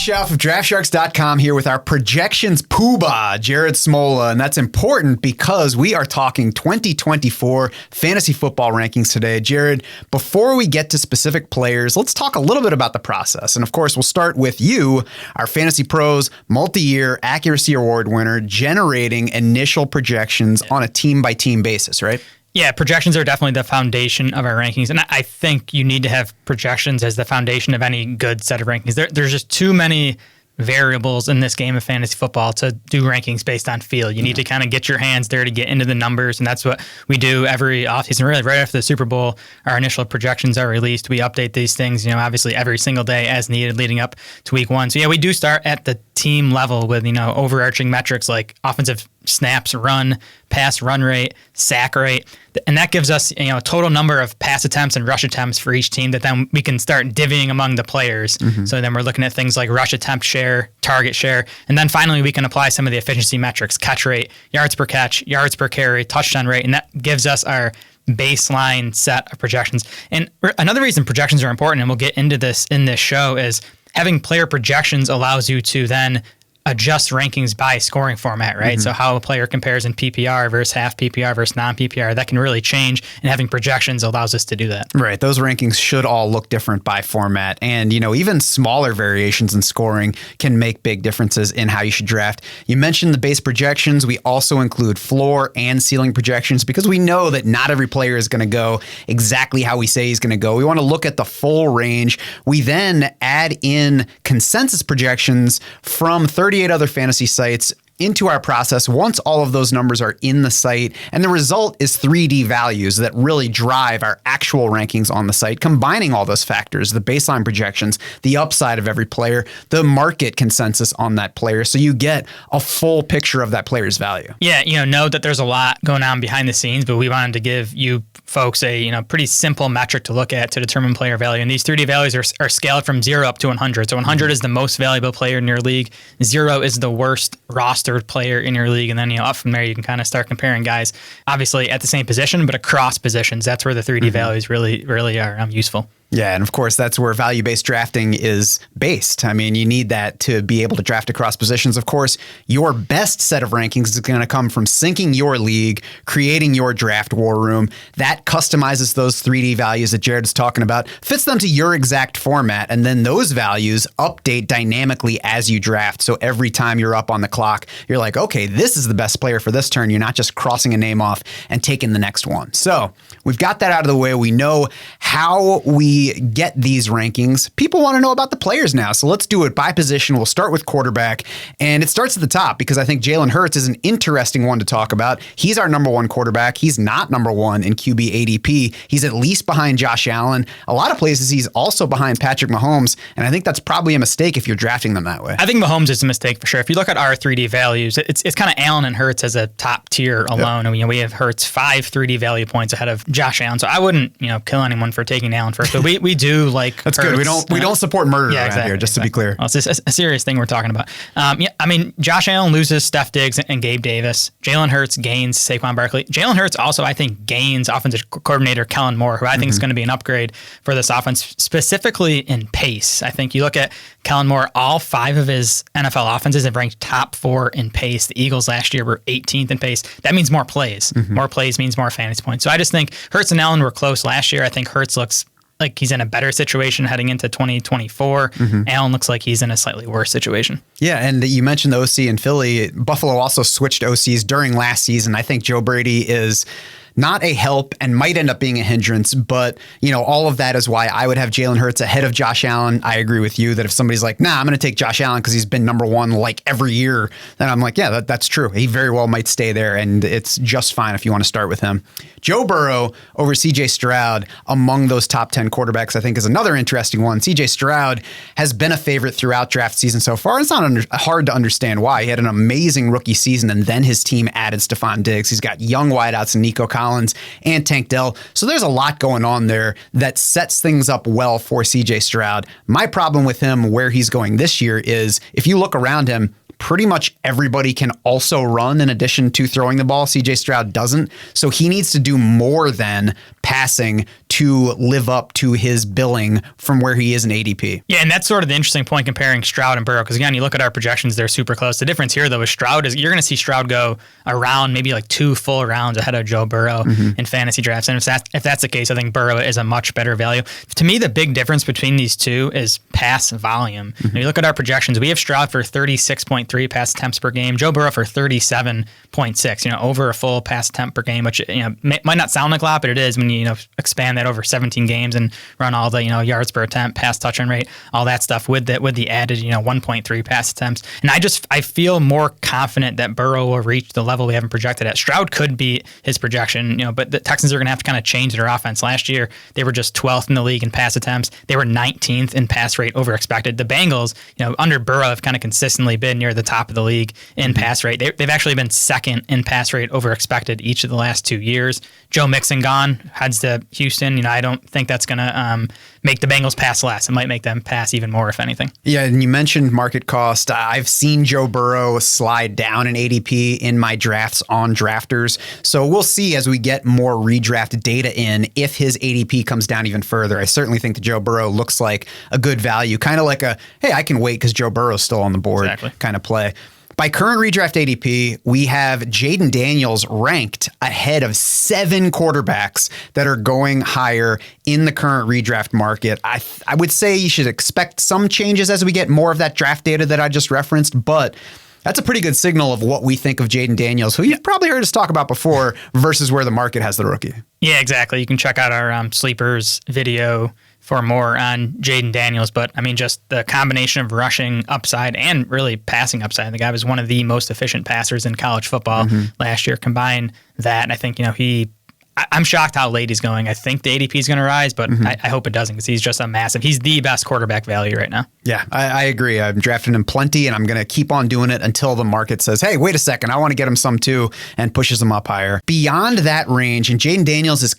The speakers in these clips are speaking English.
Schauf of DraftSharks.com here with our projections poobah, Jared Smola. And that's important because we are talking 2024 fantasy football rankings today. Jared, before we get to specific players, let's talk a little bit about the process. And of course, we'll start with you, our Fantasy Pros multi-year accuracy award winner, generating initial projections on a team-by-team basis, right? Yeah, projections are definitely the foundation of our rankings. And I think you need to have projections as the foundation of any good set of rankings. There's just too many variables in this game of fantasy football to do rankings based on feel. You need to kind of get your hands there to get into the numbers, and that's what we do every offseason. Really, right after the Super Bowl, our initial projections are released. We update these things, obviously every single day as needed leading up to week one. So yeah, we do start at the team level with, overarching metrics like offensive snaps, run, pass run rate, sack rate. And that gives us, a total number of pass attempts and rush attempts for each team that then we can start divvying among the players. So then we're looking at things like rush attempt share, target share. And then finally, we can apply some of the efficiency metrics, catch rate, yards per catch, yards per carry, touchdown rate. And that gives us our baseline set of projections. And another reason projections are important, and we'll get into this in this show, is having player projections allows you to then adjust rankings by scoring format, right? So how a player compares in PPR versus half PPR versus non-PPR, that can really change, and having projections allows us to do that. Right. Those rankings should all look different by format. And, even smaller variations in scoring can make big differences in how you should draft. You mentioned the base projections. We also include floor and ceiling projections because we know that not every player is going to go exactly how we say he's going to go. We want to look at the full range. We then add in consensus projections from 38 other fantasy sites into our process once all of those numbers are in the site. And the result is 3D values that really drive our actual rankings on the site, combining all those factors, the baseline projections, the upside of every player, the market consensus on that player. So you get a full picture of that player's value. Yeah, know that there's a lot going on behind the scenes, but we wanted to give you folks a pretty simple metric to look at to determine player value. And these 3D values are scaled from 0 up to 100. So 100 is the most valuable player in your league. 0 is the worst rostered player in your league. And then, up from there, you can kind of start comparing guys, obviously at the same position, but across positions. That's where the 3D values really are useful. Yeah, and of course, that's where value-based drafting is based. I mean, you need that to be able to draft across positions. Of course, your best set of rankings is going to come from syncing your league, creating your draft war room. That customizes those 3D values that Jared is talking about, fits them to your exact format, and then those values update dynamically as you draft. So every time you're up on the clock, you're like, okay, this is the best player for this turn. You're not just crossing a name off and taking the next one. So we've got that out of the way. We know how we get these rankings. People want to know about the players now. So let's do it by position. We'll start with quarterback, and it starts at the top because I think Jalen Hurts is an interesting one to talk about. He's our number one quarterback. He's not number one in QB ADP. He's at least behind Josh Allen. A lot of places he's also behind Patrick Mahomes, and I think that's probably a mistake if you're drafting them that way. I think Mahomes is a mistake for sure. If you look at our 3D values, it's kind of Allen and Hurts as a top tier alone. Yep. I mean, we have Hurts 5 3D value points ahead of Josh Allen. So I wouldn't, kill anyone for taking Allen first, but we do like that's Hurts. Good. We don't support murder around here, just to be clear. Well, it's a serious thing we're talking about. Josh Allen loses Steph Diggs and Gabe Davis. Jalen Hurts gains Saquon Barkley. Jalen Hurts also, I think, gains offensive coordinator Kellen Moore, who I think is going to be an upgrade for this offense, specifically in pace. I think you look at Kellen Moore, all 5 of his NFL offenses have ranked top 4 in pace. The Eagles last year were 18th in pace. That means more plays. More plays means more fantasy points. So I just think Hurts and Allen were close last year. I think Hurts looks like he's in a better situation heading into 2024. Allen looks like he's in a slightly worse situation. Yeah, and you mentioned the OC in Philly. Buffalo also switched OCs during last season. I think Joe Brady is not a help and might end up being a hindrance, but all of that is why I would have Jalen Hurts ahead of Josh Allen. I agree with you that if somebody's like, nah, I'm going to take Josh Allen because he's been number one like every year, then I'm like, yeah, that's true. He very well might stay there, and it's just fine if you want to start with him. Joe Burrow over CJ Stroud among those top 10 quarterbacks, I think, is another interesting one. CJ Stroud has been a favorite throughout draft season so far. It's not hard to understand why. He had an amazing rookie season, and then his team added Stephon Diggs. He's got young wideouts in Nico Collins and Tank Dell. So there's a lot going on there that sets things up well for CJ Stroud. My problem with him, where he's going this year, is if you look around him, pretty much everybody can also run in addition to throwing the ball. CJ Stroud doesn't. So he needs to do more than passing to live up to his billing from where he is in ADP. Yeah, and that's sort of the interesting point comparing Stroud and Burrow, because again, you look at our projections, they're super close. The difference here, though, is you're going to see Stroud go around maybe like 2 full rounds ahead of Joe Burrow in fantasy drafts. And if that's the case, I think Burrow is a much better value. To me, the big difference between these two is pass volume. When you look at our projections, we have Stroud for 36.3 pass attempts per game, Joe Burrow for 37.6, over a full pass attempt per game, which might not sound like a lot, but it is when you expand that over 17 games and run all the yards per attempt, pass touchdown rate, all that stuff with the added 1.3 pass attempts. And I feel more confident that Burrow will reach the level we haven't projected at. Stroud could beat his projection, but the Texans are going to have to kind of change their offense. Last year, they were just 12th in the league in pass attempts. They were 19th in pass rate over expected. The Bengals, under Burrow, have kind of consistently been near the top of the league in pass rate. They've actually been second in pass rate over expected each of the last 2 years. Joe Mixon gone, heads to Houston. I don't think that's going to make the Bengals pass less. It might make them pass even more, if anything. Yeah, and you mentioned market cost. I've seen Joe Burrow slide down in ADP in my drafts on Drafters. So we'll see as we get more redraft data in if his ADP comes down even further. I certainly think that Joe Burrow looks like a good value, kind of like hey, I can wait because Joe Burrow's still on the board kind of play. By current redraft ADP, we have Jayden Daniels ranked ahead of 7 quarterbacks that are going higher in the current redraft market. I would say you should expect some changes as we get more of that draft data that I just referenced, but that's a pretty good signal of what we think of Jayden Daniels, who you've probably heard us talk about before, versus where the market has the rookie. Yeah, exactly. You can check out our Sleepers video for more on Jayden Daniels, but just the combination of rushing upside and really passing upside. The guy was one of the most efficient passers in college football last year. Combine that, and I think I'm shocked how late he's going. I think the ADP is going to rise, but I hope it doesn't, because he's just he's the best quarterback value right now. Yeah, I agree. I'm drafting him plenty, and I'm going to keep on doing it until the market says, hey, wait a second, I want to get him some too, and pushes him up higher. Beyond that range, and Jayden Daniels is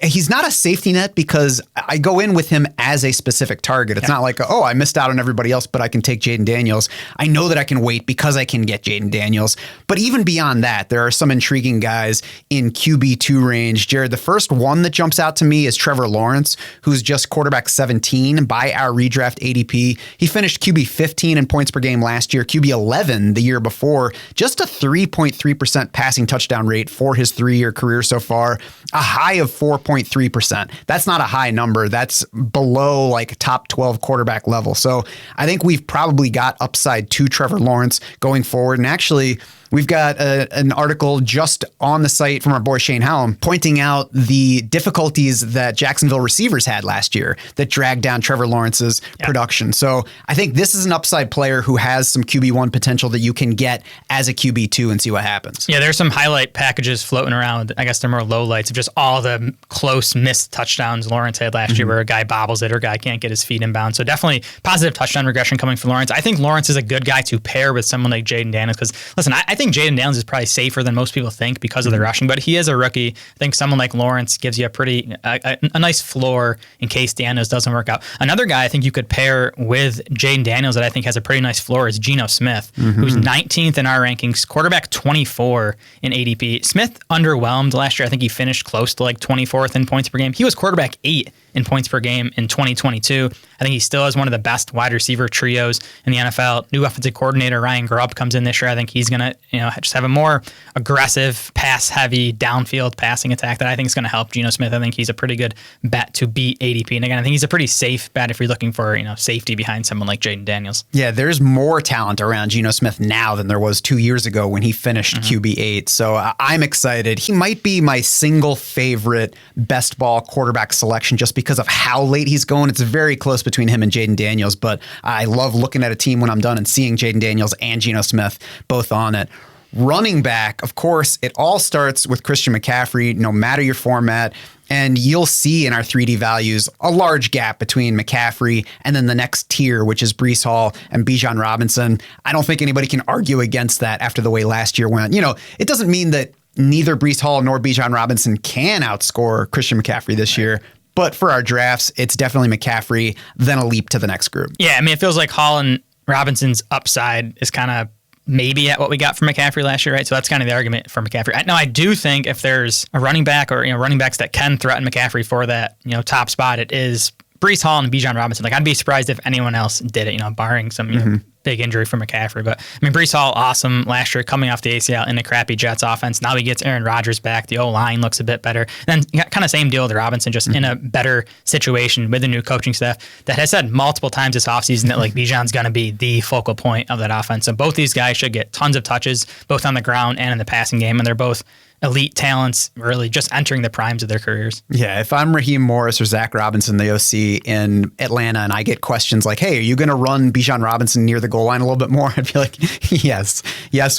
he's not a safety net because I go in with him as a specific target. It's not like, I missed out on everybody else, but I can take Jayden Daniels. I know that I can wait because I can get Jayden Daniels. But even beyond that, there are some intriguing guys in QB2 range. Jared, the first one that jumps out to me is Trevor Lawrence, who's just quarterback 17 by our redraft ADP. He finished QB 15 in points per game last year, QB 11 the year before, just a 3.3% passing touchdown rate for his 3-year career so far, a high of 4.3%. That's not a high number. That's below like top 12 quarterback level. So I think we've probably got upside to Trevor Lawrence going forward. And actually, we've got an article just on the site from our boy Shane Hallam pointing out the difficulties that Jacksonville receivers had last year that dragged down Trevor Lawrence's production. So I think this is an upside player who has some QB1 potential that you can get as a QB2 and see what happens. Yeah, there's some highlight packages floating around. I guess they're more lowlights of just all the close missed touchdowns Lawrence had last year where a guy bobbles it or a guy can't get his feet inbound. So definitely positive touchdown regression coming from Lawrence. I think Lawrence is a good guy to pair with someone like Jayden Daniels because, listen, I think Jayden Daniels is probably safer than most people think because of the rushing, but he is a rookie. I think someone like Lawrence gives you a nice floor in case Daniels doesn't work out. Another guy I think you could pair with Jayden Daniels that I think has a pretty nice floor is Geno Smith, who's 19th in our rankings, quarterback 24 in ADP. Smith underwhelmed last year. I think he finished close to like 24th in points per game. He was quarterback 8 in points per game in 2022. I think he still has one of the best wide receiver trios in the NFL. New offensive coordinator Ryan Grubb comes in this year. I think he's going to just have a more aggressive, pass-heavy, downfield passing attack that I think is going to help Geno Smith. I think he's a pretty good bet to beat ADP. And again, I think he's a pretty safe bet if you're looking for safety behind someone like Jayden Daniels. Yeah, there's more talent around Geno Smith now than there was 2 years ago when he finished QB8. So I'm excited. He might be my single favorite best ball quarterback selection just because of how late he's going. It's very close between him and Jayden Daniels, but I love looking at a team when I'm done and seeing Jayden Daniels and Geno Smith both on it. Running back, of course, it all starts with Christian McCaffrey, no matter your format. And you'll see in our 3D values a large gap between McCaffrey and then the next tier, which is Breece Hall and Bijan Robinson. I don't think anybody can argue against that after the way last year went. It doesn't mean that neither Breece Hall nor Bijan Robinson can outscore Christian McCaffrey this year. But for our drafts, it's definitely McCaffrey, then a leap to the next group. Yeah, I mean, it feels like Hall and Robinson's upside is kind of maybe at what we got from McCaffrey last year, right? So that's kind of the argument for McCaffrey. Now, I do think if there's a running back or running backs that can threaten McCaffrey for that top spot, it is Breece Hall and Bijan Robinson. Like, I'd be surprised if anyone else did it, barring some big injury for McCaffrey. But I mean, Breece Hall, awesome last year, coming off the ACL in a crappy Jets offense. Now he gets Aaron Rodgers back. The O-line looks a bit better. And then kind of same deal with Robinson, just in a better situation with the new coaching staff that has said multiple times this offseason that like Bijan's going to be the focal point of that offense. So both these guys should get tons of touches, both on the ground and in the passing game. And they're both elite talents, really just entering the primes of their careers. Yeah, if I'm Raheem Morris or Zach Robinson, the OC in Atlanta, and I get questions like, hey, are you going to run Bijan Robinson near the goal line a little bit more? I'd be like, yes,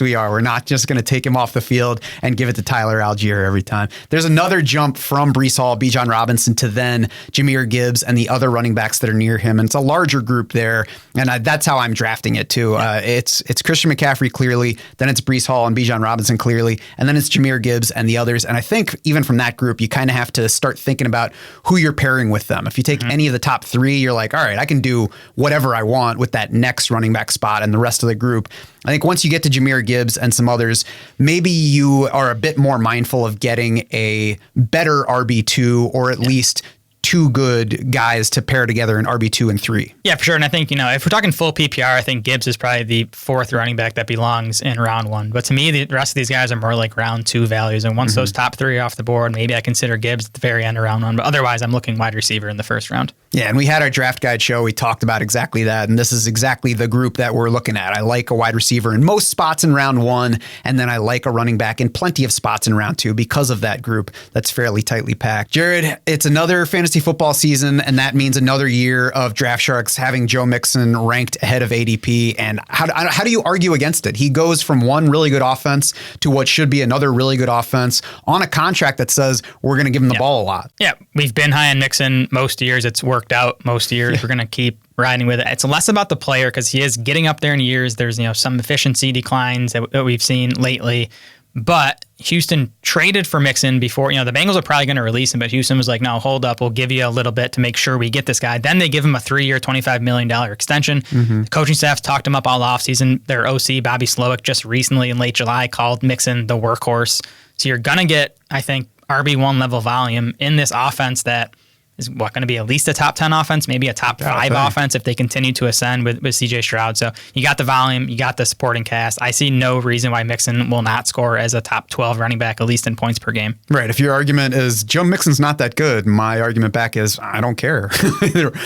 we are. We're not just going to take him off the field and give it to Tyler Algier every time. There's another jump from Breece Hall, Bijan Robinson to then Jahmyr Gibbs and the other running backs that are near him. And it's a larger group there. And that's how I'm drafting it too. It's Christian McCaffrey clearly, then it's Breece Hall and Bijan Robinson clearly, and then it's Jahmyr Gibbs and the others. And I think even from that group, you kind of have to start thinking about who you're pairing with them. If you take any of the top three, you're like, all right, I can do whatever I want with that next running back spot and the rest of the group. I think once you get to Jahmyr Gibbs and some others, maybe you are a bit more mindful of getting a better RB2 or at least two good guys to pair together in RB2 and 3. Yeah, for sure. And I think, if we're talking full PPR, I think Gibbs is probably the fourth running back that belongs in round 1. But to me, the rest of these guys are more like round 2 values. And once those top 3 are off the board, maybe I consider Gibbs at the very end of round 1. But otherwise, I'm looking wide receiver in the first round. Yeah, and we had our draft guide show. We talked about exactly that. And this is exactly the group that we're looking at. I like a wide receiver in most spots in round 1. And then I like a running back in plenty of spots in round 2 because of that group that's fairly tightly packed. Jared, it's another fantasy football season, and that means another year of Draft Sharks having Joe Mixon ranked ahead of ADP. And how do you argue against it? He goes from one really good offense to what should be another really good offense on a contract that says we're going to give him the ball a lot. Yeah, we've been high on Mixon most years. It's worked out most years. We're going to keep riding with it. It's less about the player because he is getting up there in years. There's some efficiency declines that we've seen lately. But Houston traded for Mixon before, the Bengals are probably going to release him, but Houston was like, no, hold up. We'll give you a little bit to make sure we get this guy. Then they give him a 3-year, $25 million extension. The coaching staff talked him up all offseason. Their OC, Bobby Slowick, just recently in late July called Mixon the workhorse. So you're going to get, I think, RB1 level volume in this offense that is going to be at least a top 10 offense, maybe a top 5 offense if they continue to ascend with CJ Stroud. So you got the volume, you got the supporting cast. I see no reason why Mixon will not score as a top 12 running back, at least in points per game. Right. If your argument is Joe Mixon's not that good, my argument back is I don't care.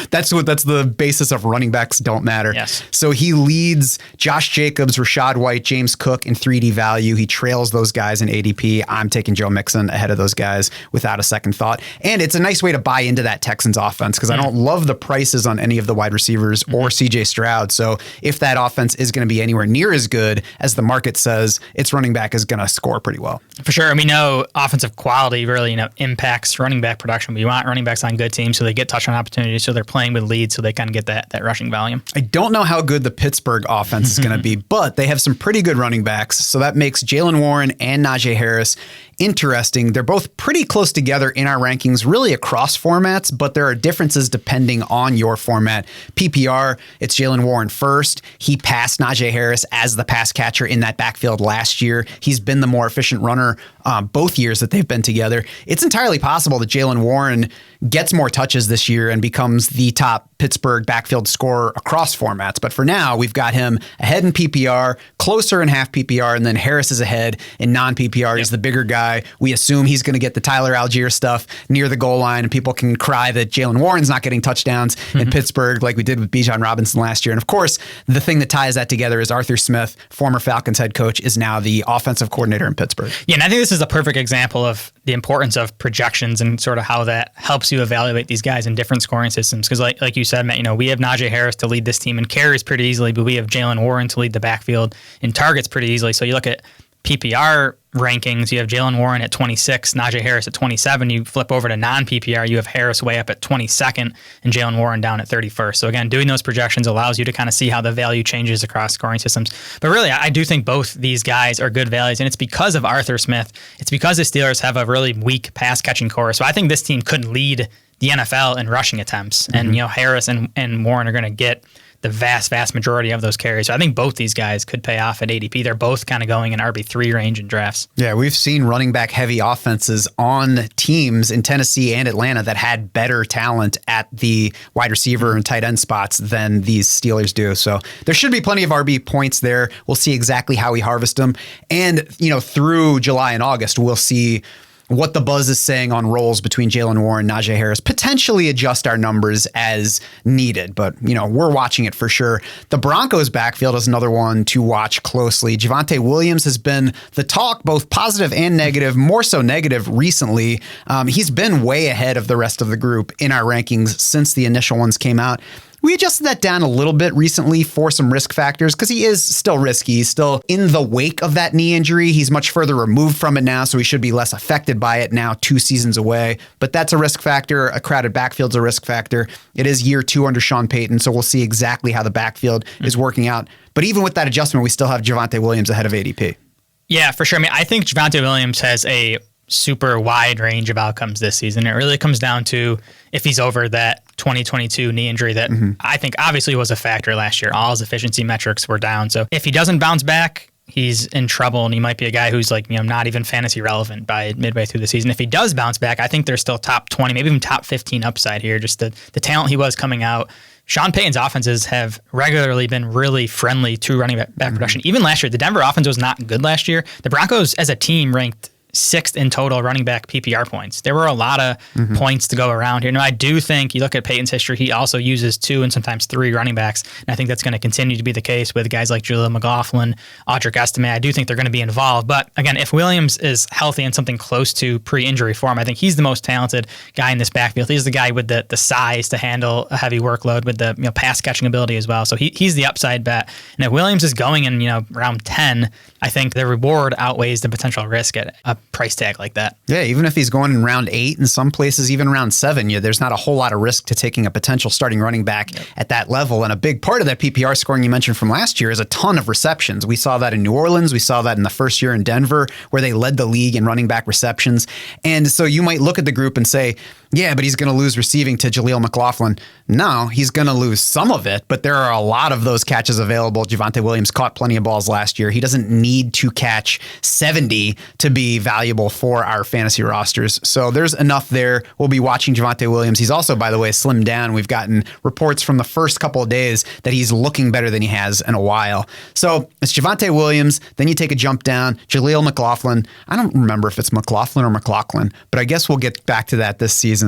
That's the basis of running backs don't matter. Yes. So he leads Josh Jacobs, Rachaad White, James Cook in 3D value. He trails those guys in ADP. I'm taking Joe Mixon ahead of those guys without a second thought. And it's a nice way to buy into that Texans offense because I don't love the prices on any of the wide receivers or CJ Stroud. So if that offense is going to be anywhere near as good as the market says, its running back is going to score pretty well. For sure. And we know offensive quality really, impacts running back production. We want running backs on good teams so they get touchdown opportunities, so they're playing with leads so they kind of get that rushing volume. I don't know how good the Pittsburgh offense is going to be, but they have some pretty good running backs. So that makes Jaylen Warren and Najee Harris interesting. They're both pretty close together in our rankings, really across formats, but there are differences depending on your format. PPR, it's Jaylen Warren first. He passed Najee Harris as the pass catcher in that backfield last year. He's been the more efficient runner both years that they've been together. It's entirely possible that Jaylen Warren gets more touches this year and becomes the top Pittsburgh backfield scorer across formats. But for now, we've got him ahead in PPR, closer in half PPR, and then Harris is ahead in non-PPR. He's the bigger guy. We assume he's going to get the Tyler Algier stuff near the goal line, and people can cry that Jaylen Warren's not getting touchdowns in Pittsburgh like we did with Bijan Robinson last year. And of course, the thing that ties that together is Arthur Smith, former Falcons head coach, is now the offensive coordinator in Pittsburgh. Yeah, and I think this is a perfect example of the importance of projections and sort of how that helps you evaluate these guys in different scoring systems. Because like you said, Matt, we have Najee Harris to lead this team in carries pretty easily, but we have Jaylen Warren to lead the backfield in targets pretty easily. So you look at PPR rankings, you have Jaylen Warren at 26, Najee Harris at 27. You flip over to non-PPR, you have Harris way up at 22nd and Jaylen Warren down at 31st. So again, doing those projections allows you to kind of see how the value changes across scoring systems. But really, I do think both these guys are good values, and it's because of Arthur Smith. It's because the Steelers have a really weak pass-catching core. So I think this team could lead the NFL in rushing attempts. And, Harris and Warren are going to get the vast majority of those carries. So I think both these guys could pay off at ADP. They're both kind of going in RB3 range in drafts. Yeah, we've seen running back heavy offenses on teams in Tennessee and Atlanta that had better talent at the wide receiver and tight end spots than these Steelers do. So there should be plenty of RB points there. We'll see exactly how we harvest them. And, through July and August, we'll see what the buzz is saying on roles between Jaylen Warren, Najee Harris, potentially adjust our numbers as needed. But, we're watching it for sure. The Broncos backfield is another one to watch closely. Javonte Williams has been the talk, both positive and negative, more so negative recently. He's been way ahead of the rest of the group in our rankings since the initial ones came out. We adjusted that down a little bit recently for some risk factors because he is still risky. He's still in the wake of that knee injury. He's much further removed from it now, so he should be less affected by it now 2 seasons away. But that's a risk factor. A crowded backfield's a risk factor. It is year 2 under Sean Payton, so we'll see exactly how the backfield is working out. But even with that adjustment, we still have Javonte Williams ahead of ADP. Yeah, for sure. I think Javonte Williams has a super wide range of outcomes this season. It really comes down to if he's over that 2022 knee injury that I think obviously was a factor last year. All his efficiency metrics were down. So if he doesn't bounce back, he's in trouble, and he might be a guy who's not even fantasy relevant by midway through the season. If he does bounce back, I think there's still top 20, maybe even top 15 upside here. Just the talent he was coming out. Sean Payton's offenses have regularly been really friendly to running back production. Even last year, the Denver offense was not good last year. The Broncos as a team ranked 6th in total running back PPR points. There were a lot of points to go around here. Now, I do think you look at Peyton's history, he also uses 2 and sometimes 3 running backs. And I think that's going to continue to be the case with guys like Jaleel McLaughlin, Audric Estime. I do think they're going to be involved. But again, if Williams is healthy and something close to pre-injury form, I think he's the most talented guy in this backfield. He's the guy with the size to handle a heavy workload with the pass catching ability as well. So he's the upside bet. And if Williams is going in round 10, I think the reward outweighs the potential risk at a price tag like that. Yeah, even if he's going in round 8, in some places even round 7, there's not a whole lot of risk to taking a potential starting running back at that level. And a big part of that PPR scoring you mentioned from last year is a ton of receptions. We saw that in New Orleans. We saw that in the first year in Denver, where they led the league in running back receptions. And so you might look at the group and say, yeah, but he's going to lose receiving to Jaleel McLaughlin. No, he's going to lose some of it, but there are a lot of those catches available. Javonte Williams caught plenty of balls last year. He doesn't need to catch 70 to be valuable for our fantasy rosters. So there's enough there. We'll be watching Javonte Williams. He's also, by the way, slimmed down. We've gotten reports from the first couple of days that he's looking better than he has in a while. So it's Javonte Williams. Then you take a jump down. Jaleel McLaughlin. I don't remember if it's McLaughlin or McLaughlin, but I guess we'll get back to that this season.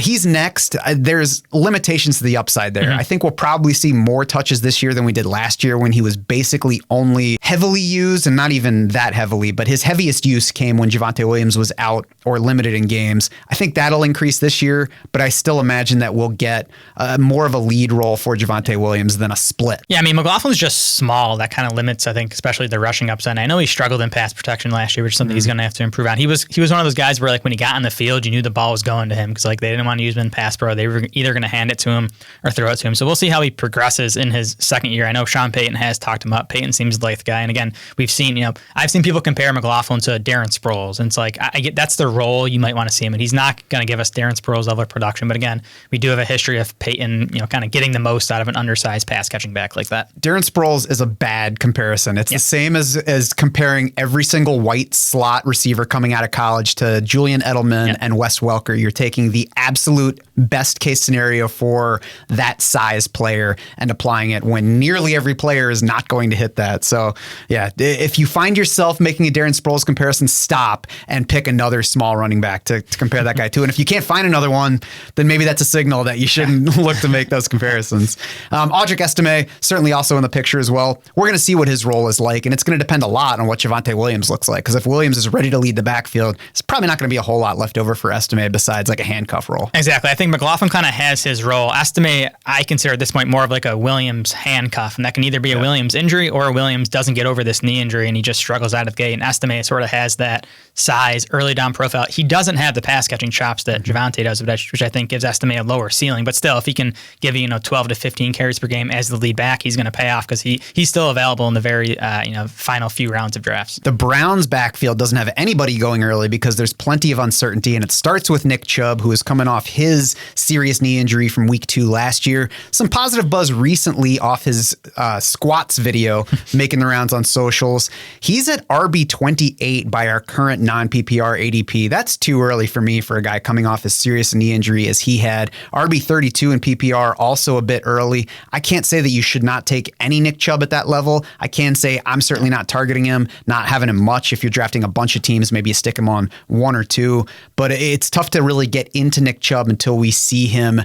He's next. There's limitations to the upside there. I think we'll probably see more touches this year than we did last year when he was basically only heavily used, and not even that heavily, but his heaviest use came when Javonte Williams was out or limited in games. I think that'll increase this year, but I still imagine that we'll get more of a lead role for Javonte Williams than a split. Yeah, McLaughlin's just small. That kind of limits, I think, especially the rushing upside. I know he struggled in pass protection last year, which is something he's going to have to improve on. He was one of those guys where when he got on the field, you knew the ball was going to him because they didn't want to use him in pass pro. They were either going to hand it to him or throw it to him. So we'll see how he progresses in his second year. I know Sean Payton has talked him up. Payton seems like the guy. And again, we've seen, I've seen people compare McLaughlin to Darren Sproles. And it's I get that's the role you might want to see him in. He's not going to give us Darren Sproles level of production. But again, we do have a history of Payton, kind of getting the most out of an undersized pass catching back like that. Darren Sproles is a bad comparison. It's the same as comparing every single white slot receiver coming out of college to Julian Edelman and Wes Welker. You're taking the absolute best case scenario for that size player and applying it when nearly every player is not going to hit that. So yeah, if you find yourself making a Darren Sproles comparison, stop and pick another small running back to compare that guy to. And if you can't find another one, then maybe that's a signal that you shouldn't look to make those comparisons. Audric Estime certainly also in the picture as well. We're going to see what his role is like, and it's going to depend a lot on what Javonte Williams looks like, because if Williams is ready to lead the backfield, it's probably not going to be a whole lot left over for Estime besides a handcuff role. Exactly. I think McLaughlin kind of has his role. Estime, I consider at this point more of a Williams handcuff, and that can either be a Williams injury or Williams doesn't get over this knee injury and he just struggles out of the gate. And Estime sort of has that size, early down profile. He doesn't have the pass catching chops that Javonte does, which I think gives Estime a lower ceiling. But still, if he can give you 12 to 15 carries per game as the lead back, he's going to pay off because he's still available in the very final few rounds of drafts. The Browns' backfield doesn't have anybody going early because there's plenty of uncertainty, and it starts with Nick Chubb, who is coming off his serious knee injury from week 2 last year. Some positive buzz recently off his squats video making the rounds on socials. He's at RB28 by our current non-PPR ADP. That's too early for me for a guy coming off as serious knee injury as he had. RB32 in PPR, also a bit early. I can't say that you should not take any Nick Chubb at that level. I can say I'm certainly not targeting him, not having him much. If you're drafting a bunch of teams, maybe you stick him on 1 or 2. But it's tough to really get into Nick Chubb until we see him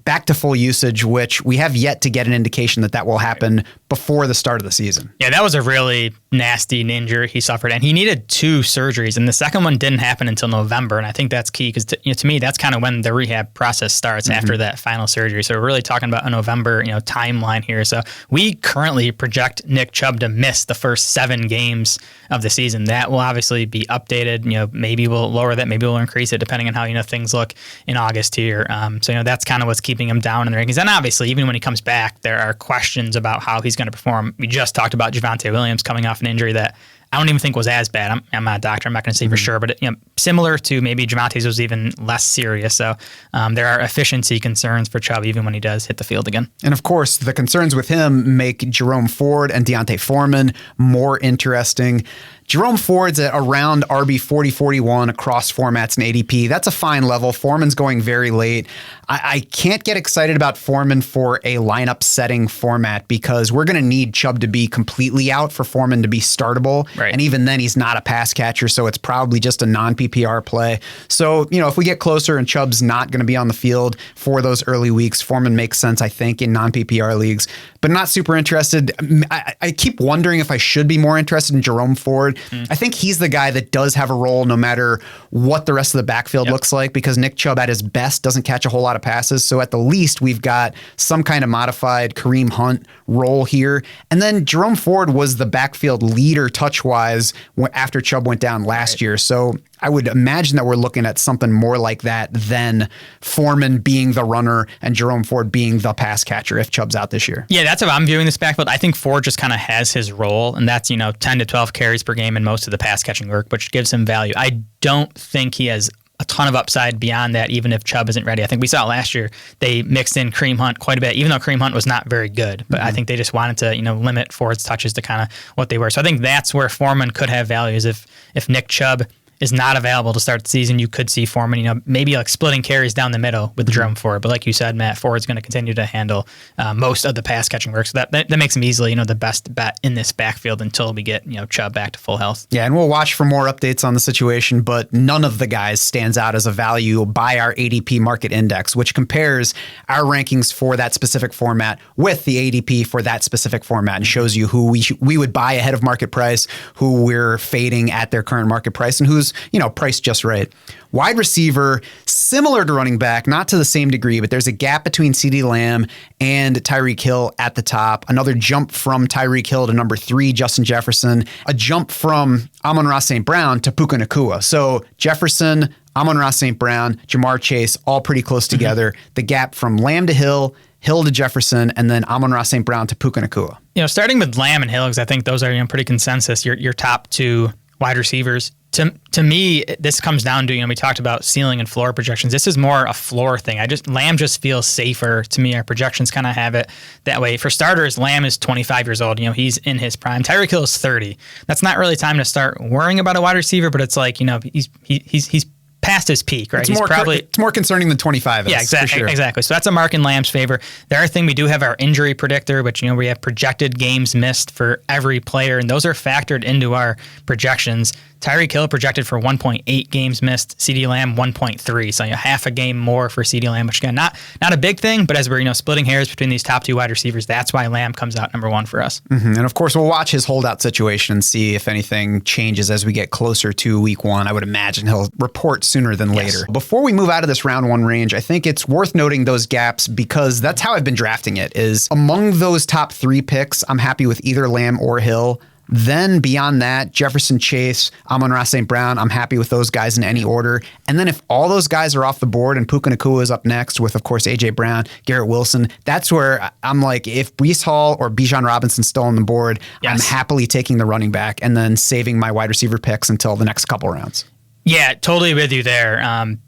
back to full usage, which we have yet to get an indication that will happen before the start of the season. Yeah, that was a really nasty injury he suffered, and he needed 2 surgeries, and the second one didn't happen until November, and I think that's key because to me, that's kind of when the rehab process starts after that final surgery. So we're really talking about a November timeline here. So we currently project Nick Chubb to miss the first 7 games of the season. That will obviously be updated. Maybe we'll lower that, maybe we'll increase it depending on how things look in August here. So that's kind of what's keeping him down in the rankings. And obviously, even when he comes back, there are questions about how he's going to perform. We just talked about Javonte Williams coming off an injury that I don't even think was as bad. I'm not a doctor. I'm not going to say for sure, but similar to maybe Javonte's was even less serious. So there are efficiency concerns for Chubb even when he does hit the field again. And of course, the concerns with him make Jerome Ford and D'Onta Foreman more interesting. Jerome Ford's at around RB 40, 41 across formats and ADP. That's a fine level. Foreman's going very late. I can't get excited about Foreman for a lineup setting format because we're going to need Chubb to be completely out for Foreman to be startable. Right. And even then, he's not a pass catcher, so it's probably just a non-PPR play. So, if we get closer and Chubb's not going to be on the field for those early weeks, Foreman makes sense, I think, in non-PPR leagues, but not super interested. I keep wondering if I should be more interested in Jerome Ford. I think he's the guy that does have a role no matter what the rest of the backfield looks like, because Nick Chubb at his best doesn't catch a whole lot of passes. So at the least, we've got some kind of modified Kareem Hunt role here. And then Jerome Ford was the backfield leader touch-wise after Chubb went down last year. So I would imagine that we're looking at something more like that than Foreman being the runner and Jerome Ford being the pass catcher if Chubb's out this year. Yeah, that's how I'm viewing this backfield. I think Ford just kind of has his role, and that's 10 to 12 carries per game and most of the pass catching work, which gives him value. I don't think he has a ton of upside beyond that, even if Chubb isn't ready. I think we saw it last year. They mixed in Kareem Hunt quite a bit, even though Kareem Hunt was not very good. But I think they just wanted to, limit Ford's touches to kind of what they were. So I think that's where Foreman could have value, is if Nick Chubb is not available to start the season, you could see Foreman, maybe like splitting carries down the middle with Jerome Ford. But like you said, Matt, Ford's going to continue to handle most of the pass catching work. So that makes him easily, the best bet in this backfield until we get, Chubb back to full health. Yeah, and we'll watch for more updates on the situation, but none of the guys stands out as a value by our ADP market index, which compares our rankings for that specific format with the ADP for that specific format and shows you who we would buy ahead of market price, who we're fading at their current market price, and who's priced just right. Wide receiver, similar to running back, not to the same degree, but there's a gap between CeeDee Lamb and Tyreek Hill at the top. Another jump from Tyreek Hill to number 3, Justin Jefferson. A jump from Amon-Ra St. Brown to Puka Nacua. So Jefferson, Amon-Ra St. Brown, Jamar Chase, all pretty close together. The gap from Lamb to Hill to Jefferson, and then Amon-Ra St. Brown to Puka Nacua. Starting with Lamb and Hill, because I think those are pretty consensus, your top 2 wide receivers. To me, this comes down to, we talked about ceiling and floor projections. This is more a floor thing. Lamb just feels safer to me. Our projections kind of have it that way. For starters, Lamb is 25 years old. He's in his prime. Tyreek Hill is 30. That's not really time to start worrying about a wide receiver, but it's like, he's past his peak, right? It's more concerning than 25 is. Yeah, exactly. Sure. Exactly. So that's a mark in Lamb's favor. The other thing, we do have our injury predictor, which, we have projected games missed for every player, and those are factored into our projections. Tyreek Hill projected for 1.8 games missed. CeeDee Lamb 1.3, so half a game more for CeeDee Lamb, which again not a big thing, but as we're splitting hairs between these top 2 wide receivers, that's why Lamb comes out number 1 for us. And of course, we'll watch his holdout situation and see if anything changes as we get closer to week 1. I would imagine he'll report sooner than later. Before we move out of this round 1 range, I think it's worth noting those gaps because that's how I've been drafting it. Is among those top 3 picks, I'm happy with either Lamb or Hill. Then beyond that, Jefferson Chase, Amon-Ra St. Brown, I'm happy with those guys in any order. And then if all those guys are off the board and Puka Nacua is up next with, of course, A.J. Brown, Garrett Wilson, that's where I'm like, if Breece Hall or Bijan Robinson's still on the board, I'm happily taking the running back and then saving my wide receiver picks until the next couple rounds. Yeah, totally with you there.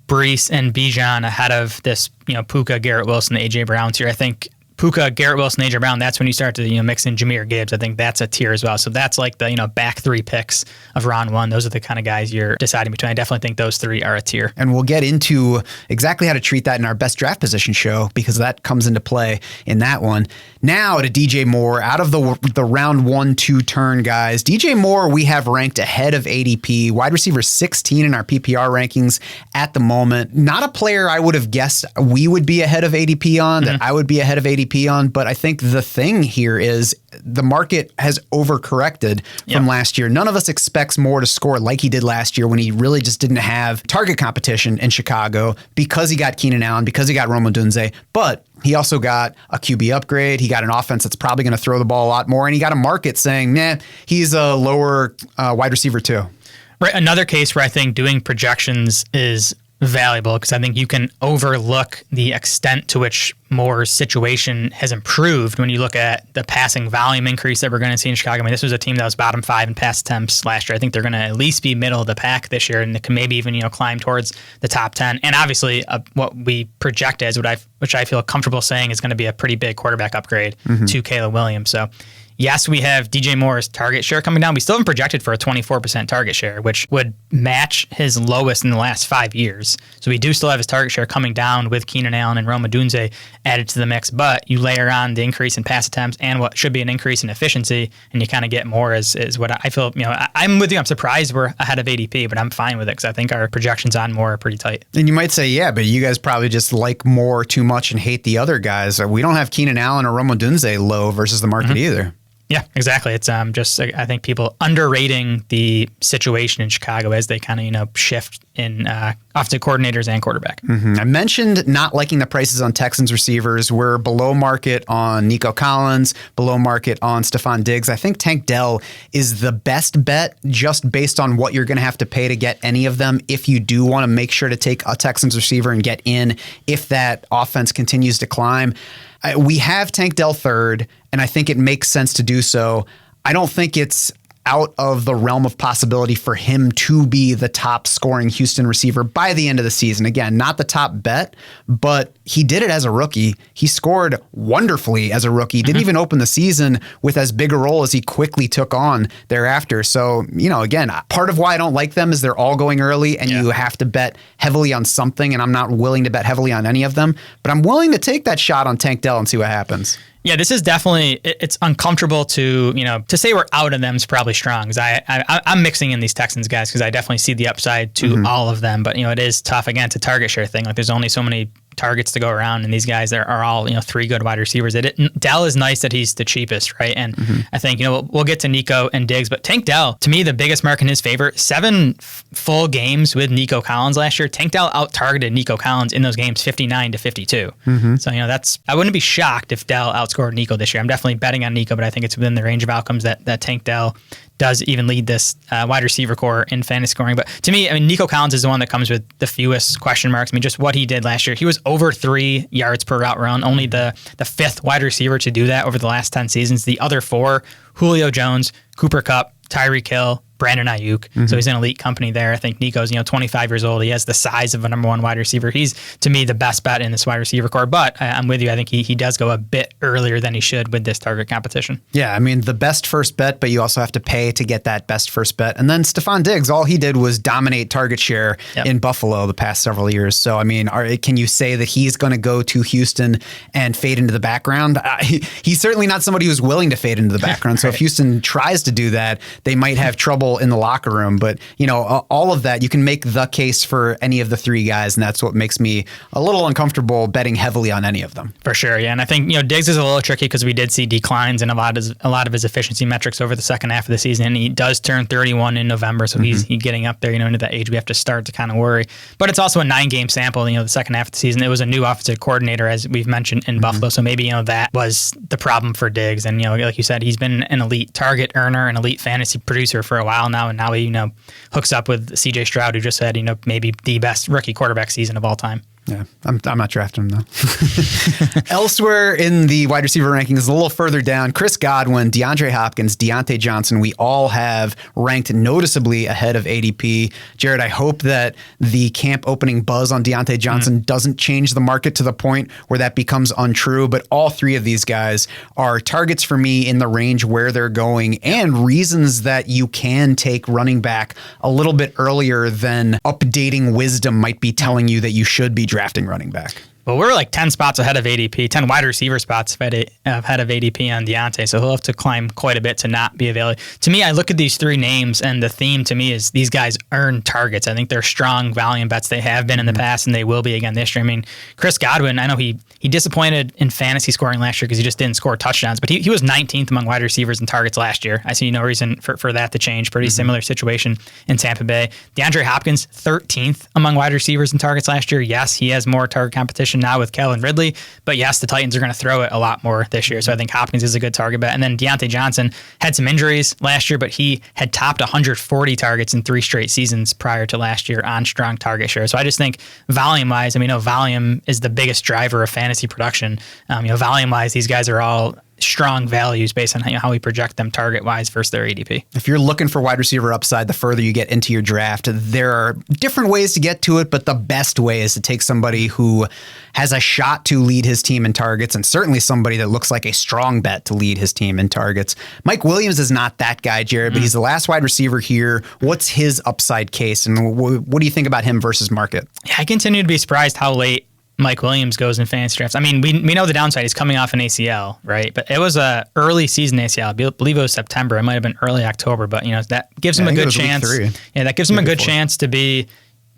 Breece and Bijan ahead of this, Puka, Garrett Wilson, A.J. Brown tier. I think Puka, Garrett Wilson, A.J. Brown, that's when you start to mix in Jahmyr Gibbs. I think that's a tier as well. So that's like the back three picks of round one. Those are the kind of guys you're deciding between. I definitely think those three are a tier. And we'll get into exactly how to treat that in our best draft position show because that comes into play in that one. Now to DJ Moore, out of the round 1-2 turn guys. DJ Moore we have ranked ahead of ADP, wide receiver 16 in our PPR rankings at the moment. Not a player I would have guessed we would be ahead of ADP on, that I would be ahead of ADP on, but I think the thing here is the market has overcorrected from last year. None of us expects Moore to score like he did last year when he really just didn't have target competition in Chicago because he got Keenan Allen, because he got Rome Odunze, but he also got a QB upgrade. He got an offense that's probably going to throw the ball a lot more, and he got a market saying, nah, he's a lower wide receiver too. Right. Another case where I think doing projections is valuable because I think you can overlook the extent to which Moore's situation has improved when you look at the passing volume increase that we're going to see in Chicago. I mean, this was a team that was bottom 5 in pass attempts last year. I think they're going to at least be middle of the pack this year, and they can maybe even climb towards the top 10. And obviously, what we project as which I feel comfortable saying is going to be a pretty big quarterback upgrade to Caleb Williams. So. Yes, we have DJ Moore's target share coming down. We still haven't projected for a 24% target share, which would match his lowest in the last 5 years. So we do still have his target share coming down with Keenan Allen and Rome Odunze added to the mix. But you layer on the increase in pass attempts and what should be an increase in efficiency, and you kind of get more is what I feel. I'm with you. I'm surprised we're ahead of ADP, but I'm fine with it because I think our projections on Moore are pretty tight. And you might say, yeah, but you guys probably just like Moore too much and hate the other guys. We don't have Keenan Allen or Rome Odunze low versus the market either. Yeah, exactly. It's just I think people underrating the situation in Chicago as they kind of shift in offensive coordinators and quarterback. I mentioned not liking the prices on Texans receivers. We're below market on Nico Collins, below market on Stephon Diggs. I think Tank Dell is the best bet just based on what you're going to have to pay to get any of them if you do want to make sure to take a Texans receiver and get in if that offense continues to climb. We have Tank Dell third, and I think it makes sense to do so. I don't think it's out of the realm of possibility for him to be the top scoring Houston receiver by the end of the season. Again, not the top bet, but he did it as a rookie. He scored wonderfully as a rookie. Didn't even open the season with as big a role as he quickly took on thereafter. So, again, part of why I don't like them is they're all going early and you have to bet heavily on something, and I'm not willing to bet heavily on any of them, but I'm willing to take that shot on Tank Dell and see what happens. Yeah, this is definitely, it's uncomfortable to say we're out of them is probably strong. Because I'm mixing in these Texans guys because I definitely see the upside to all of them. But, it is tough. Again, it's a target share thing. Like there's only so many targets to go around, and these guys are all three good wide receivers. Dell is nice that he's the cheapest, right? And I think we'll get to Nico and Diggs, but Tank Dell, to me, the biggest mark in his favor, 7 full games with Nico Collins last year. Tank Dell out targeted Nico Collins in those games 59-52. So I wouldn't be shocked if Dell outscored Nico this year. I'm definitely betting on Nico, but I think it's within the range of outcomes that Tank Dell does even lead this wide receiver core in fantasy scoring. But to me, Nico Collins is the one that comes with the fewest question marks. Just what he did last year. He was over 3 yards per route run, only the 5th wide receiver to do that over the last 10 seasons. The other 4, Julio Jones, Cooper Kupp, Tyreek Hill, Brandon Ayuk. So he's in elite company there. I think Nico's 25 years old. He has the size of a number 1 wide receiver. He's, to me, the best bet in this wide receiver core. But I'm with you. I think he does go a bit earlier than he should with this target competition. Yeah, the best first bet, but you also have to pay to get that best first bet. And then Stephon Diggs, all he did was dominate target share in Buffalo the past several years. So, can you say that he's going to go to Houston and fade into the background? He's certainly not somebody who's willing to fade into the background. So if Houston tries to do that, they might have trouble comfortable in the locker room. But, all of that, you can make the case for any of the three guys, and that's what makes me a little uncomfortable betting heavily on any of them. For sure, yeah. And I think, Diggs is a little tricky because we did see declines in a lot of his efficiency metrics over the second half of the season. And he does turn 31 in November, so he's getting up there, into that age we have to start to kind of worry. But it's also a 9-game sample, the second half of the season. It was a new offensive coordinator, as we've mentioned, in Buffalo. So maybe, that was the problem for Diggs. And, like you said, he's been an elite target earner, an elite fantasy producer for a while now. And now he, hooks up with CJ Stroud, who just had, maybe the best rookie quarterback season of all time. Yeah, I'm not drafting him, though. Elsewhere in the wide receiver rankings, a little further down, Chris Godwin, DeAndre Hopkins, Deontay Johnson, we all have ranked noticeably ahead of ADP. Jared, I hope that the camp opening buzz on Deontay Johnson doesn't change the market to the point where that becomes untrue, but all three of these guys are targets for me in the range where they're going and reasons that you can take running back a little bit earlier than updating wisdom might be telling you that you should be drafting running back. Well, we're like 10 spots ahead of ADP, 10 wide receiver spots ahead of ADP on Deontay, so he'll have to climb quite a bit to not be available. To me, I look at these three names, and the theme to me is these guys earn targets. I think they're strong volume bets. They have been in the past, and they will be again this year. I mean, Chris Godwin, I know he disappointed in fantasy scoring last year because he just didn't score touchdowns, but he was 19th among wide receivers in targets last year. I see no reason for that to change. Pretty similar situation in Tampa Bay. DeAndre Hopkins, 13th among wide receivers in targets last year. Yes, he has more target competition now with Calvin Ridley, but yes, the Titans are going to throw it a lot more this year. So I think Hopkins is a good target bet. And then Deontay Johnson had some injuries last year, but he had topped 140 targets in 3 straight seasons prior to last year on strong target share. So I just think volume-wise, volume is the biggest driver of fantasy production. Volume-wise, these guys are all strong values based on how we project them target-wise versus their ADP. If you're looking for wide receiver upside, the further you get into your draft, there are different ways to get to it, but the best way is to take somebody who has a shot to lead his team in targets, and certainly somebody that looks like a strong bet to lead his team in targets. Mike Williams is not that guy, Jared, but he's the last wide receiver here. What's his upside case, and what do you think about him versus market? Yeah, I continue to be surprised how late Mike Williams goes in fantasy drafts. I mean, we know the downside. He's coming off an ACL, right? But it was a early season ACL. I believe it was September. It might have been early October, but that gives him a good chance. Yeah, that gives him a good chance to be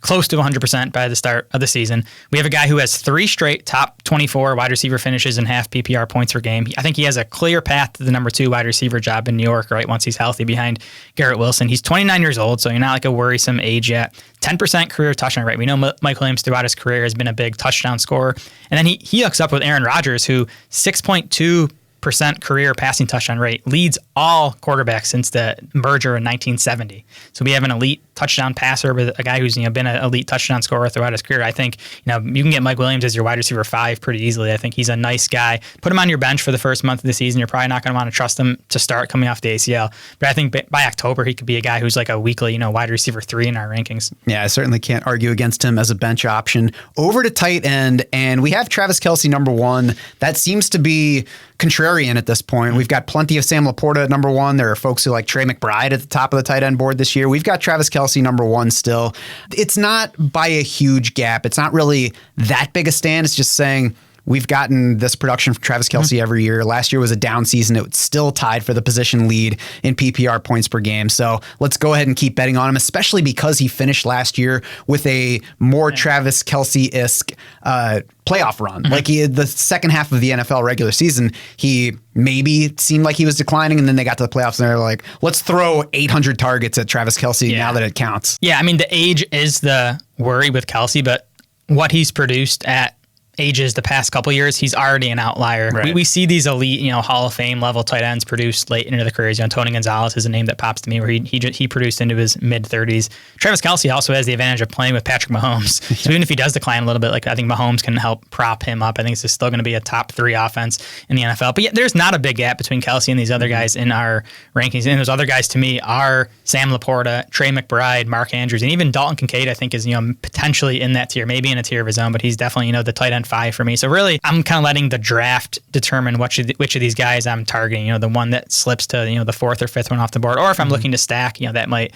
close to 100% by the start of the season. We have a guy who has 3 straight top 24 wide receiver finishes and half PPR points per game. I think he has a clear path to the number 2 wide receiver job in New York, right, once he's healthy behind Garrett Wilson. He's 29 years old, so you're not like a worrisome age yet. 10% career touchdown rate. We know Mike Williams throughout his career has been a big touchdown scorer. And then he hooks up with Aaron Rodgers, who 6.2% career passing touchdown rate leads all quarterbacks since the merger in 1970. So we have an elite touchdown passer with a guy who's been an elite touchdown scorer throughout his career. I think you can get Mike Williams as your wide receiver 5 pretty easily. I think he's a nice guy. Put him on your bench for the first month of the season. You're probably not going to want to trust him to start coming off the ACL. But I think by October he could be a guy who's like a weekly wide receiver 3 in our rankings. Yeah, I certainly can't argue against him as a bench option. Over to tight end, and we have Travis Kelce number 1. That seems to be contrarian at this point. We've got plenty of Sam Laporta at number 1. There are folks who like Trey McBride at the top of the tight end board this year. We've got Travis Kelce number 1 still. It's not by a huge gap. It's not really that big a stand. It's just saying we've gotten this production from Travis Kelce every year. Last year was a down season. It was still tied for the position lead in PPR points per game. So let's go ahead and keep betting on him, especially because he finished last year with a more Travis Kelce-esque playoff run. Like the second half of the NFL regular season, he maybe seemed like he was declining, and then they got to the playoffs and they're like, let's throw 800 targets at Travis Kelce now that it counts. Yeah, I mean, the age is the worry with Kelce, but what he's produced at ages the past couple of years, he's already an outlier. Right. We see these elite, Hall of Fame level tight ends produced late into their careers. Tony Gonzalez is a name that pops to me where he produced into his mid 30s. Travis Kelce also has the advantage of playing with Patrick Mahomes. So even if he does decline a little bit, I think Mahomes can help prop him up. I think this is still going to be a top 3 offense in the NFL. But yeah, there's not a big gap between Kelce and these other guys in our rankings. And those other guys to me are Sam Laporta, Trey McBride, Mark Andrews, and even Dalton Kincaid, I think is, potentially in that tier, maybe in a tier of his own, but he's definitely, the tight end 5 for me. So really, I'm kind of letting the draft determine which of these guys I'm targeting. The one that slips to the 4th or 5th one off the board, or if I'm looking to stack, that might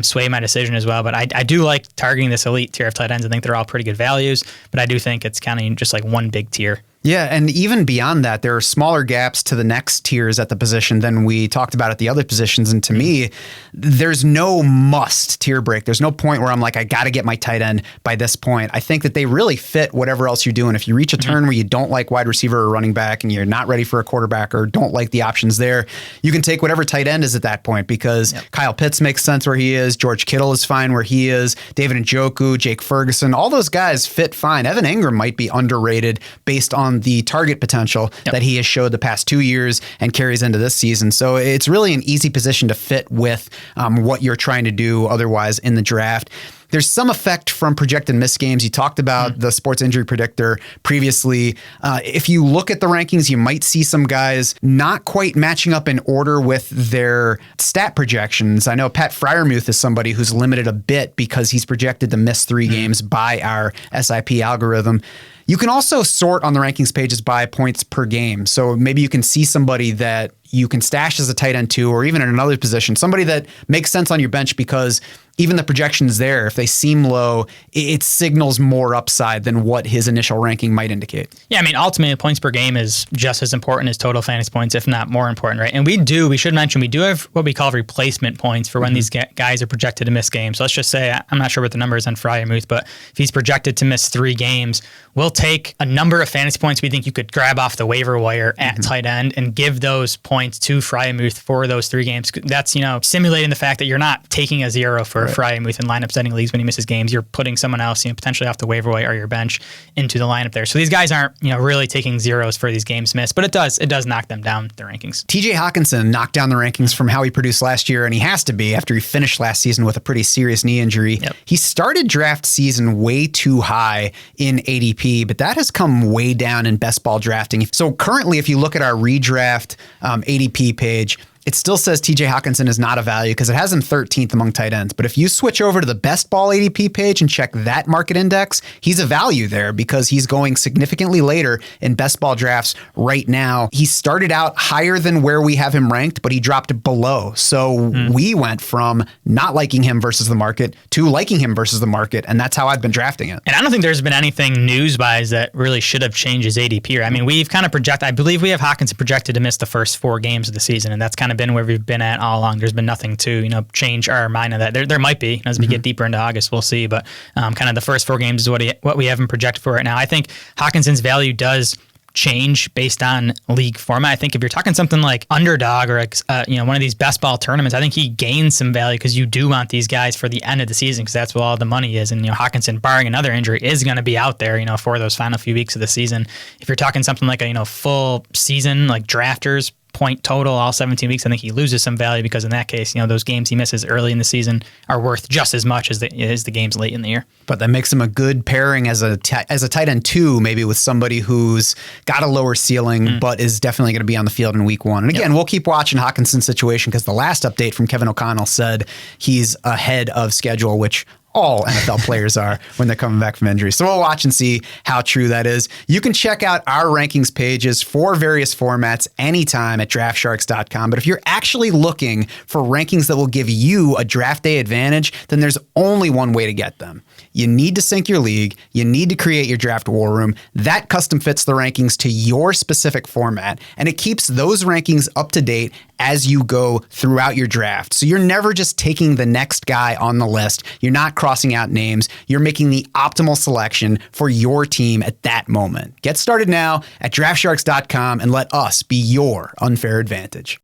sway my decision as well. But I do like targeting this elite tier of tight ends. I think they're all pretty good values, but I do think it's kind of just like one big tier. Yeah, and even beyond that, there are smaller gaps to the next tiers at the position than we talked about at the other positions. And to me, there's no must tier break. There's no point where I'm like, I got to get my tight end by this point. I think that they really fit whatever else you're doing. If you reach a turn where you don't like wide receiver or running back and you're not ready for a quarterback or don't like the options there, you can take whatever tight end is at that point, because Kyle Pitts makes sense where he is. George Kittle is fine where he is. David Njoku, Jake Ferguson, all those guys fit fine. Evan Ingram might be underrated based on the target potential that he has showed the past 2 years and carries into this season. So it's really an easy position to fit with what you're trying to do otherwise in the draft. There's some effect from projected missed games. You talked about the Sports Injury Predictor previously. If you look at the rankings, you might see some guys not quite matching up in order with their stat projections. I know Pat Freiermuth is somebody who's limited a bit because he's projected to miss 3 games by our SIP algorithm. You can also sort on the rankings pages by points per game. So maybe you can see somebody that you can stash as a tight end 2, or even in another position, somebody that makes sense on your bench because even the projections there, if they seem low, it signals more upside than what his initial ranking might indicate. Yeah, I mean, ultimately, points per game is just as important as total fantasy points, if not more important, right? And we should mention, we do have what we call replacement points for when these guys are projected to miss games. So let's just say, I'm not sure what the number is on Freiermuth, but if he's projected to miss 3 games, we'll take a number of fantasy points we think you could grab off the waiver wire at tight end and give those points to Freiermuth for those 3 games. That's, simulating the fact that you're not taking a 0 for Freiermuth in lineup setting leagues when he misses games. You're putting someone else, potentially off the waiver wire or your bench into the lineup there. So these guys aren't, really taking zeros for these games missed, but it does knock them down the rankings. TJ Hawkinson knocked down the rankings from how he produced last year, and he has to be after he finished last season with a pretty serious knee injury. He started draft season way too high in ADP, but that has come way down in best ball drafting. So currently, if you look at our redraft ADP page, it still says TJ Hawkinson is not a value because it has him 13th among tight ends. But if you switch over to the best ball ADP page and check that market index, he's a value there because he's going significantly later in best ball drafts right now. He started out higher than where we have him ranked, but he dropped below. So we went from not liking him versus the market to liking him versus the market. And that's how I've been drafting it. And I don't think there's been anything news-wise that really should have changed his ADP. I mean, we've kind of projected, I believe we have Hawkinson projected to miss the first 4 games of the season. And that's kind of been where we've been at all along. There's been nothing to, change our mind on that. There might be, as we get deeper into August, we'll see. But kind of the first 4 games is what we have him projected for right now. I think Hawkinson's value does change based on league format. I think if you're talking something like underdog or one of these best ball tournaments, I think he gains some value because you do want these guys for the end of the season because that's what all the money is. And Hawkinson, barring another injury, is going to be out there for those final few weeks of the season. If you're talking something like a full season, like drafters point total all 17 weeks, I think he loses some value because in that case, those games he misses early in the season are worth just as much as the games late in the year. But that makes him a good pairing as a tight end 2, maybe with somebody who's got a lower ceiling, but is definitely going to be on the field in week 1. And again, we'll keep watching Hawkinson's situation because the last update from Kevin O'Connell said he's ahead of schedule, which all NFL players are when they're coming back from injury. So we'll watch and see how true that is. You can check out our rankings pages for various formats anytime at draftsharks.com. But if you're actually looking for rankings that will give you a draft day advantage, then there's only one way to get them. You need to sync your league. You need to create your draft war room. That custom fits the rankings to your specific format, and it keeps those rankings up to date as you go throughout your draft. So you're never just taking the next guy on the list. You're not crossing out names. You're making the optimal selection for your team at that moment. Get started now at draftsharks.com and let us be your unfair advantage.